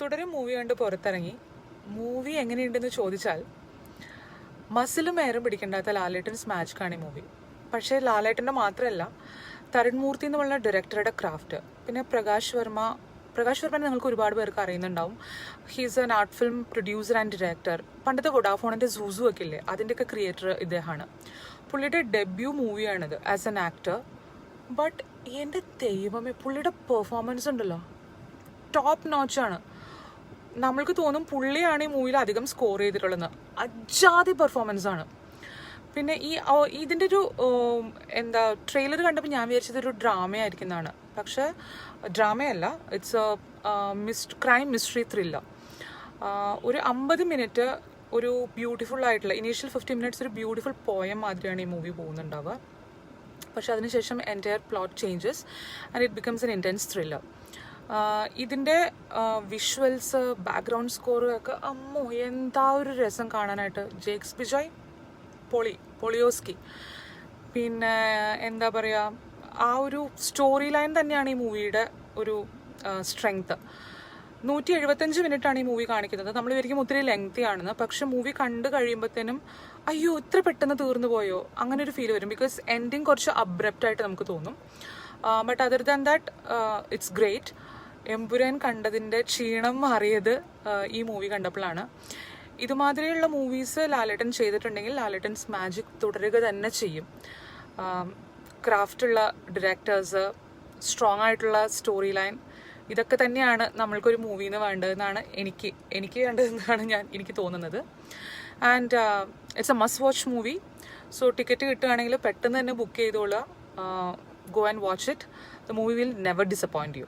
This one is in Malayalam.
തുടരും മൂവി കണ്ട് പുറത്തിറങ്ങി. മൂവി എങ്ങനെയുണ്ടെന്ന് ചോദിച്ചാൽ മസിലും എയറും പിടിക്കേണ്ടാത്ത ലാലേട്ടൻസ് മാജിക്കാണ് ഈ മൂവി. പക്ഷേ ലാലേട്ടൻ്റെ മാത്രമല്ല, തരുൺ മൂർത്തി എന്ന് പറഞ്ഞ ഡയറക്ടറുടെ ക്രാഫ്റ്റ്, പിന്നെ പ്രകാശ് വർമ്മനെ നിങ്ങൾക്ക് ഒരുപാട് പേർക്ക് അറിയുന്നുണ്ടാവും. He's an art film producer and director. പണ്ടത്തെ വൊഡാഫോണിൻ്റെ സൂസു ഒക്കെ ഇല്ലേ, അതിൻ്റെയൊക്കെ ക്രിയേറ്റർ ഇദ്ദേഹമാണ്. പുള്ളിയുടെ ഡെബ്യൂ മൂവിയാണിത് ആസ് എൻ ആക്ടർ. ബട്ട് എൻ്റെ ദൈവമേ, പുള്ളിയുടെ പെർഫോമൻസ് ഉണ്ടല്ലോ, ടോപ്പ് നോച്ചാണ്. നമ്മൾക്ക് തോന്നും പുള്ളിയാണ് ഈ മൂവിയിൽ അധികം സ്കോർ ചെയ്തിട്ടുള്ളത്. അജാതി പെർഫോമൻസ് ആണ്. പിന്നെ ഇതിൻ്റെ ഒരു ട്രെയിലർ കണ്ടപ്പോൾ ഞാൻ വിചാരിച്ചത് ഒരു ഡ്രാമയായിരിക്കുന്നതാണ്. പക്ഷേ ഡ്രാമയല്ല, ഇറ്റ്സ് ക്രൈം മിസ്റ്ററി ത്രില്ലർ. ഒരു 50 മിനിറ്റ് ഒരു ബ്യൂട്ടിഫുൾ ആയിട്ടുള്ള ഇനീഷ്യൽ 50 മിനിറ്റ്സ് ഒരു ബ്യൂട്ടിഫുൾ പോയം മാതിരിയാണ് ഈ മൂവി പോകുന്നുണ്ടാവുക. പക്ഷെ അതിനുശേഷം entire plot changes and it becomes an intense thriller. ഇതിൻ്റെ വിഷ്വൽസ്, ബാക്ക്ഗ്രൗണ്ട് സ്കോറും ഒക്കെ അമ്മോ എന്താ ഒരു രസം കാണാനായിട്ട്. ജേക്സ് ബിജോയ് പൊളിയോസ്കി. പിന്നെ എന്താ പറയുക, ആ ഒരു സ്റ്റോറി ലൈൻ തന്നെയാണ് ഈ മൂവിയുടെ ഒരു സ്ട്രെങ്ത്. 175 മിനിറ്റാണ് ഈ മൂവി കാണിക്കുന്നത്. നമ്മൾ വിചാരിക്കും ഒത്തിരി ലെങ്തി ആണെന്ന്, പക്ഷെ മൂവി കണ്ടു കഴിയുമ്പോഴത്തേനും അയ്യോ ഇത്ര പെട്ടെന്ന് തീർന്നു പോയോ അങ്ങനെ ഒരു ഫീൽ വരും. ബിക്കോസ് എൻഡിങ് കുറച്ച് അബ്രപ്റ്റായിട്ട് നമുക്ക് തോന്നും. But other than that it's great. Empuraan കണ്ടതിൻ്റെ ക്ഷീണം മാറിയത് ഈ മൂവി കണ്ടപ്പോഴാണ്. ഇതുമാതിരിയുള്ള മൂവീസ് ലാലേട്ടൻ ചെയ്തിട്ടുണ്ടെങ്കിൽ ലാലേട്ടൻസ് മാജിക് തുടരുക തന്നെ ചെയ്യും. ക്രാഫ്റ്റുള്ള ഡയറക്ടേഴ്സ്, സ്ട്രോങ് ആയിട്ടുള്ള സ്റ്റോറി ലൈൻ, ഇതൊക്കെ തന്നെയാണ് നമ്മൾക്കൊരു മൂവിന്ന് വേണ്ടതെന്നാണ് എനിക്ക് വേണ്ടതെന്നാണ് എനിക്ക് തോന്നുന്നത്. And it's A must watch movie. So ticket കിട്ടുകയാണെങ്കിൽ പെട്ടെന്ന് തന്നെ book ചെയ്തോളുക. Go and watch it. The movie will never disappoint you.